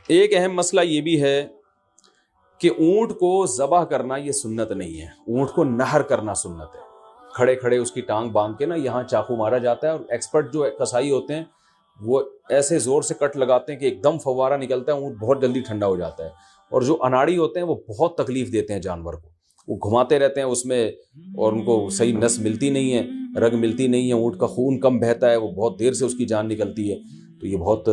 ایک اہم مسئلہ یہ بھی ہے کہ اونٹ کو ذبح کرنا یہ سنت نہیں ہے، اونٹ کو نہر کرنا سنت ہے۔ کھڑے کھڑے اس کی ٹانگ باندھ کے نا یہاں چاقو مارا جاتا ہے، اور ایکسپرٹ جو کسائی ہوتے ہیں وہ ایسے زور سے کٹ لگاتے ہیں کہ ایک دم فوارہ نکلتا ہے، اونٹ بہت جلدی ٹھنڈا ہو جاتا ہے۔ اور جو اناڑی ہوتے ہیں وہ بہت تکلیف دیتے ہیں جانور کو، وہ گھماتے رہتے ہیں اس میں، اور ان کو صحیح نس ملتی نہیں ہے، رگ ملتی نہیں ہے، اونٹ کا خون کم بہتا ہے، وہ بہت دیر سے اس کی جان نکلتی ہے۔ تو یہ بہت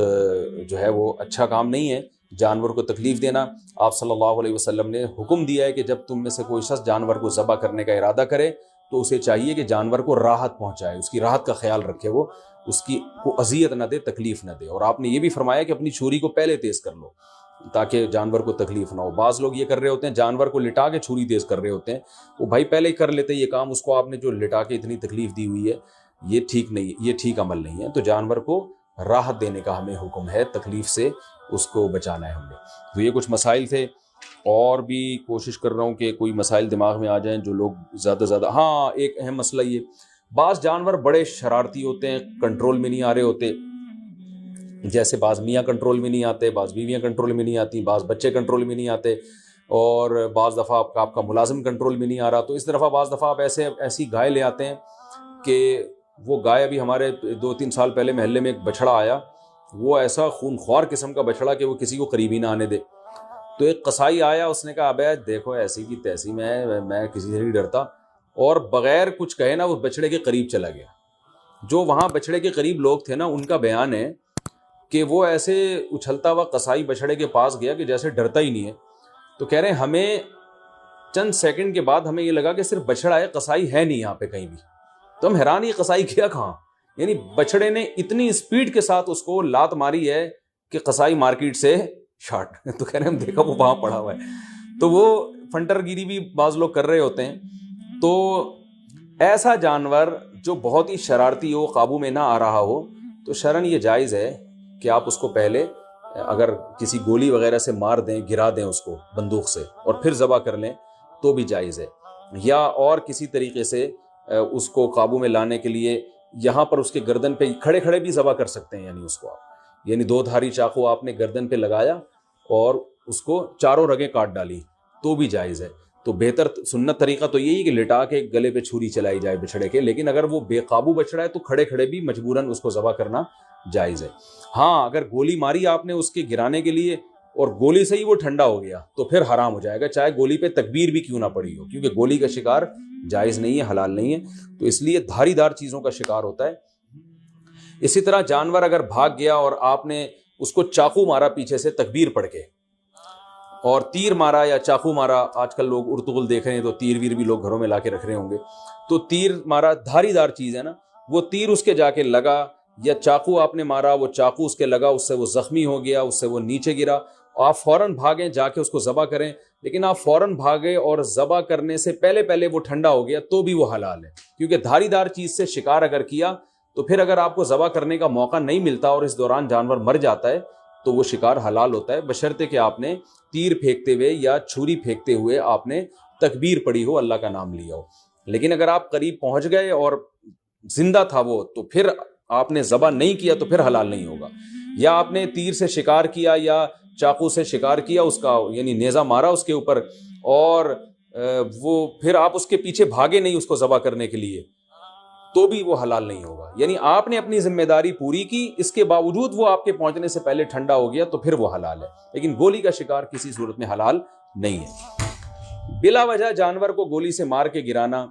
جو ہے وہ اچھا کام نہیں ہے جانور کو تکلیف دینا۔ آپ صلی اللہ علیہ وسلم نے حکم دیا ہے کہ جب تم میں سے کوئی شخص جانور کو ذبح کرنے کا ارادہ کرے تو اسے چاہیے کہ جانور کو راحت پہنچائے، اس کی راحت کا خیال رکھے، وہ اس کی کو اذیت نہ دے، تکلیف نہ دے۔ اور آپ نے یہ بھی فرمایا کہ اپنی چھری کو پہلے تیز کر لو تاکہ جانور کو تکلیف نہ ہو۔ بعض لوگ یہ کر رہے ہوتے ہیں، جانور کو لٹا کے چھری تیز کر رہے ہوتے ہیں، وہ بھائی پہلے ہی کر لیتے یہ کام، اس کو آپ نے جو لٹا کے اتنی تکلیف دی ہوئی ہے یہ ٹھیک نہیں، یہ ٹھیک عمل نہیں ہے۔ تو جانور کو راحت دینے کا ہمیں حکم ہے، تکلیف سے اس کو بچانا ہے ہمیں۔ تو یہ کچھ مسائل تھے، اور بھی کوشش کر رہا ہوں کہ کوئی مسائل دماغ میں آ جائیں جو لوگ زیادہ زیادہ۔ ہاں، ایک اہم مسئلہ یہ، بعض جانور بڑے شرارتی ہوتے ہیں، کنٹرول میں نہیں آ رہے ہوتے، جیسے بعض میاں کنٹرول میں نہیں آتے، بعض بیویاں کنٹرول میں نہیں آتی، بعض بچے کنٹرول میں نہیں آتے، اور بعض دفعہ آپ کا ملازم کنٹرول میں نہیں آ رہا۔ تو اس دفعہ بعض دفعہ آپ ایسی گائے لے آتے ہیں کہ وہ گائے، ابھی ہمارے 2-3 سال پہلے محلے میں ایک بچڑا آیا، وہ ایسا خون خوار قسم کا بچڑا کہ وہ کسی کو قریب ہی نہ آنے دے۔ تو ایک قصائی آیا، اس نے کہا ابے دیکھو ایسی کی تیسی میں کسی سے نہیں ڈرتا، اور بغیر کچھ کہے نا وہ بچڑے کے قریب چلا گیا۔ جو وہاں بچڑے کے قریب لوگ تھے نا، ان کا بیان ہے کہ وہ ایسے اچھلتا ہوا قصائی بچڑے کے پاس گیا کہ جیسے ڈرتا ہی نہیں ہے۔ تو کہہ رہے ہیں ہمیں چند سیکنڈ کے بعد ہمیں یہ لگا کہ صرف بچڑا ہے، قصائی ہے نہیں یہاں پہ کہیں بھی۔ تو ہم حیران، یہ قصائی کیا کہاں، یعنی بچڑے نے اتنی اسپیڈ کے ساتھ اس کو لات ماری ہے کہ قصائی مارکیٹ سے شارٹ۔ تو کہہ رہے ہیں ہم دیکھا وہ وہاں پڑا ہوا ہے۔ تو وہ فنٹر گیری بھی بعض لوگ کر رہے ہوتے ہیں۔ تو ایسا جانور جو بہت ہی شرارتی ہو، قابو میں نہ آ رہا ہو، تو شرعاً یہ جائز ہے کہ آپ اس کو پہلے اگر کسی گولی وغیرہ سے مار دیں، گرا دیں اس کو بندوق سے، اور پھر ذبح کر لیں تو بھی جائز ہے۔ یا اور کسی طریقے سے اس کو قابو میں لانے کے لیے یہاں پر اس کے گردن پہ کھڑے کھڑے بھی ذبح کر سکتے ہیں، یعنی اس کو آپ، یعنی 2 دھاری چاقو آپ نے گردن پہ لگایا اور اس کو چاروں رگیں کاٹ ڈالی تو بھی جائز ہے۔ تو بہتر سنت طریقہ تو یہی کہ لٹا کے گلے پہ چھری چلائی جائے بچھڑے کے، لیکن اگر وہ بے قابو بچڑا ہے تو کھڑے کھڑے بھی مجبوراً اس کو ذبح کرنا جائز ہے۔ ہاں، اگر گولی ماری آپ نے اس کے گرانے کے لیے اور گولی سے ہی وہ ٹھنڈا ہو گیا تو پھر حرام ہو جائے گا، چاہے گولی پہ تکبیر بھی کیوں نہ پڑی ہو، کیونکہ گولی کا شکار جائز نہیں ہے، حلال نہیں ہے، تو اس لیے دھاری دار چیزوں کا شکار ہوتا ہے۔ اسی طرح جانور اگر بھاگ گیا اور آپ نے اس کو چاقو مارا پیچھے سے تکبیر پڑھ کے، اور تیر مارا یا چاقو مارا، آج کل لوگ ارطغرل دیکھ رہے ہیں تو تیر ویر بھی لوگ گھروں میں لا کے رکھ رہے ہوں گے، تو تیر مارا دھاری دار چیز ہے نا، وہ تیر اس کے جا کے لگا، یا چاقو آپ نے مارا، وہ چاقو اس کے لگا، اس سے وہ زخمی ہو گیا، اس سے وہ نیچے گرا، آپ فوراً بھاگیں جا کے اس کو ذبح کریں، لیکن آپ فوراً بھاگے اور ذبح کرنے سے پہلے وہ ٹھنڈا ہو گیا تو بھی وہ حلال ہے، کیونکہ دھاری دار چیز سے شکار اگر کیا تو پھر اگر آپ کو ذبح کرنے کا موقع نہیں ملتا اور اس دوران جانور مر جاتا ہے تو وہ شکار حلال ہوتا ہے، بشرطے کہ آپ نے تیر پھینکتے ہوئے یا چھری پھینکتے ہوئے آپ نے تکبیر پڑھی ہو، اللہ کا نام لیا ہو۔ لیکن اگر آپ قریب پہنچ گئے اور زندہ تھا وہ، تو پھر آپ نے ذبح نہیں کیا تو پھر حلال نہیں ہوگا۔ یا آپ نے تیر سے شکار کیا یا چاقو سے شکار کیا اس کا، یعنی نیزہ مارا اس کے اوپر، اور وہ پھر آپ اس کے پیچھے بھاگے نہیں اس کو ذبح کرنے کے لیے، تو بھی وہ حلال نہیں ہوگا۔ یعنی آپ نے اپنی ذمہ داری پوری کی، اس کے باوجود وہ آپ کے پہنچنے سے پہلے ٹھنڈا ہو گیا تو پھر وہ حلال ہے، لیکن گولی کا شکار کسی صورت میں حلال نہیں ہے۔ بلا وجہ جانور کو گولی سے مار کے گرانا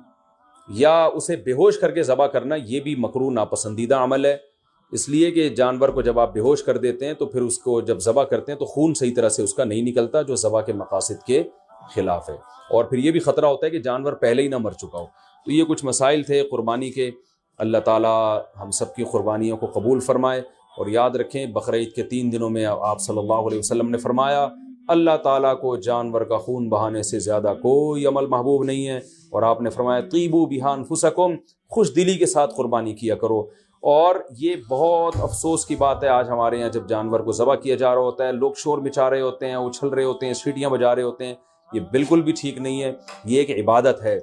یا اسے بے ہوش کر کے ذبح کرنا، یہ بھی مکروہ ناپسندیدہ عمل ہے، اس لیے کہ جانور کو جب آپ بے ہوش کر دیتے ہیں تو پھر اس کو جب ذبح کرتے ہیں تو خون صحیح طرح سے اس کا نہیں نکلتا، جو ذبح کے مقاصد کے خلاف ہے، اور پھر یہ بھی خطرہ ہوتا ہے کہ جانور پہلے ہی نہ مر چکا ہو۔ تو یہ کچھ مسائل تھے قربانی کے۔ اللہ تعالیٰ ہم سب کی قربانیوں کو قبول فرمائے، اور یاد رکھیں بقرعید کے 3 دنوں میں آپ صلی اللہ علیہ وسلم نے فرمایا اللہ تعالیٰ کو جانور کا خون بہانے سے زیادہ کوئی عمل محبوب نہیں ہے، اور آپ نے فرمایا طیبوا بہا انفسکم، خوش دلی کے ساتھ قربانی کیا کرو۔ اور یہ بہت افسوس کی بات ہے، آج ہمارے یہاں جب جانور کو ذبح کیا جا رہا ہوتا ہے لوگ شور مچا رہے ہوتے ہیں، اچھل رہے ہوتے ہیں، سیٹیاں بجا رہے ہوتے ہیں، یہ بالکل بھی ٹھیک نہیں ہے۔ یہ ایک عبادت ہے،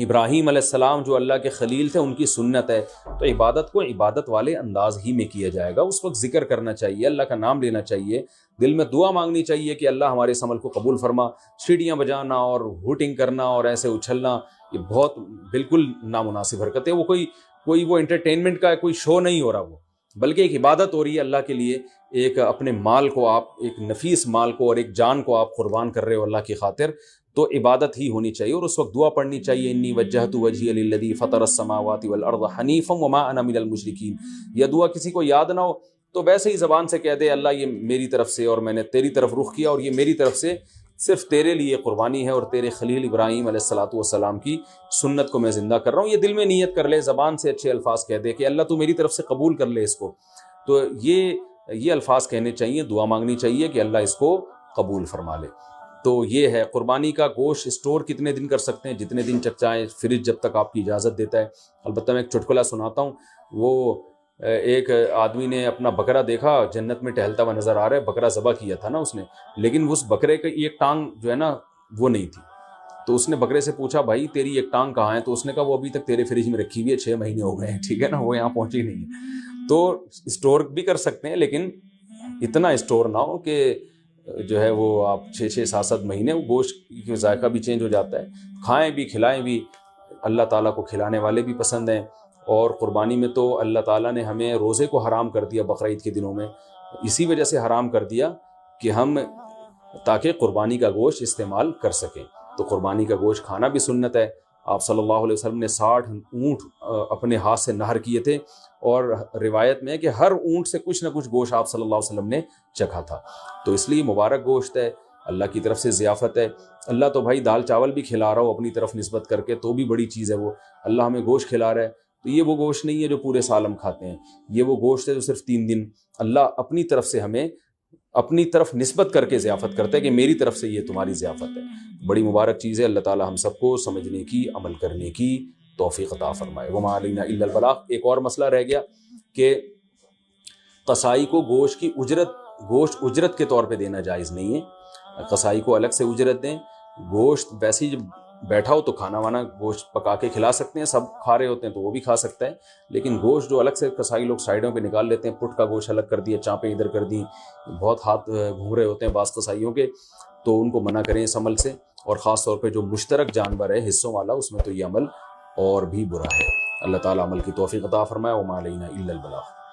ابراہیم علیہ السلام جو اللہ کے خلیل تھے ان کی سنت ہے، تو عبادت کو عبادت والے انداز ہی میں کیا جائے گا۔ اس وقت ذکر کرنا چاہیے، اللہ کا نام لینا چاہیے، دل میں دعا مانگنی چاہیے کہ اللہ ہمارے اس عمل کو قبول فرما۔ سیڑیاں بجانا اور ہوٹنگ کرنا اور ایسے اچھلنا یہ بہت بالکل نامناسب حرکت ہے۔ وہ کوئی وہ انٹرٹینمنٹ کا کوئی شو نہیں ہو رہا، وہ بلکہ ایک عبادت ہو رہی ہے اللہ کے لیے۔ ایک اپنے مال کو آپ، ایک نفیس مال کو اور ایک جان کو آپ قربان کر رہے ہو اللہ کی خاطر، تو عبادت ہی ہونی چاہیے۔ اور اس وقت دعا پڑھنی چاہیے، انی وجہت وجہی للذی فطر السماوات والارض حنیفا وما انا من المشرکین۔ یہ دعا کسی کو یاد نہ ہو تو ویسے ہی زبان سے کہہ دے، اللہ یہ میری طرف سے، اور میں نے تیری طرف رخ کیا، اور یہ میری طرف سے صرف تیرے لیے قربانی ہے، اور تیرے خلیل ابراہیم علیہ الصلوۃ والسلام کی سنت کو میں زندہ کر رہا ہوں۔ یہ دل میں نیت کر لے، زبان سے اچھے الفاظ کہہ دے کہ اللہ تو میری طرف سے قبول کر لے اس کو۔ تو یہ الفاظ کہنے چاہیے، دعا مانگنی چاہیے کہ اللہ اس کو قبول فرما لے۔ تو یہ ہے قربانی کا گوشت اسٹور کتنے دن کر سکتے ہیں؟ جتنے دن چاہیں، فریج جب تک آپ کی اجازت دیتا ہے۔ البتہ میں ایک چٹکلا سناتا ہوں۔ وہ ایک آدمی نے اپنا بکرا دیکھا، جنت میں ٹہلتا ہوا نظر آ رہا ہے، بکرا ذبح کیا تھا نا اس نے، لیکن اس بکرے کی ایک ٹانگ جو ہے نا وہ نہیں تھی۔ تو اس نے بکرے سے پوچھا، بھائی تیری ایک ٹانگ کہاں ہے؟ تو اس نے کہا وہ ابھی تک تیرے فریج میں رکھی ہوئی ہے، 6 مہینے ہو گئے ہیں، ٹھیک ہے نا، وہ یہاں پہنچی نہیں ہے۔ تو اسٹور بھی کر سکتے ہیں، لیکن اتنا اسٹور نہ ہو کہ جو ہے وہ آپ 6 7 مہینے، وہ گوشت کا ذائقہ بھی چینج ہو جاتا ہے۔ کھائیں بھی کھلائیں بھی، اللہ تعالیٰ کو کھلانے والے بھی پسند ہیں۔ اور قربانی میں تو اللہ تعالیٰ نے ہمیں روزے کو حرام کر دیا بقرعید کے دنوں میں، اسی وجہ سے حرام کر دیا کہ ہم تاکہ قربانی کا گوشت استعمال کر سکیں۔ تو قربانی کا گوشت کھانا بھی سنت ہے۔ آپ صلی اللہ علیہ وسلم نے 60 اونٹ اپنے ہاتھ سے نہر کیے تھے، اور روایت میں ہے کہ ہر اونٹ سے کچھ نہ کچھ گوشت آپ صلی اللہ علیہ وسلم نے چکھا تھا۔ تو اس لیے مبارک گوشت ہے، اللہ کی طرف سے ضیافت ہے۔ اللہ تو بھائی دال چاول بھی کھلا رہا ہو اپنی طرف نسبت کر کے تو بھی بڑی چیز ہے وہ، اللہ ہمیں گوشت کھلا رہا ہے۔ تو یہ وہ گوشت نہیں ہے جو پورے سال ہم کھاتے ہیں، یہ وہ گوشت ہے جو صرف 3 دن اللہ اپنی طرف سے ہمیں اپنی طرف نسبت کر کے ضیافت کرتا ہے کہ میری طرف سے یہ تمہاری ضیافت ہے۔ بڑی مبارک چیز ہے۔ اللہ تعالی ہم سب کو سمجھنے کی، عمل کرنے کی توفیق عطا فرمائے۔ وما علینا الا البلاغ۔ ایک اور مسئلہ رہ گیا کہ قصائی کو گوشت کی اجرت کے طور پہ دینا جائز نہیں ہے۔ قصائی کو الگ سے اجرت دیں، گوشت ویسے ہی جب بیٹھا ہو تو کھانا وانا گوشت پکا کے کھلا سکتے ہیں، سب کھا رہے ہوتے ہیں تو وہ بھی کھا سکتا ہے، لیکن گوشت جو الگ سے قصائی لوگ سائڈوں پہ نکال لیتے ہیں، پٹ کا گوشت الگ کر دیا، چانپیں ادھر کر دی، بہت ہاتھ گھوم رہے ہوتے ہیں بعض قصائیوں کے، تو ان کو منع کریں اس عمل سے۔ اور خاص طور پہ جو مشترک جانور ہے حصوں والا، اس میں تو یہ عمل اور بھی برا ہے۔ اللہ تعالیٰ عمل کی توفیق عطا فرمائے۔ وما علینا الا البلاغ۔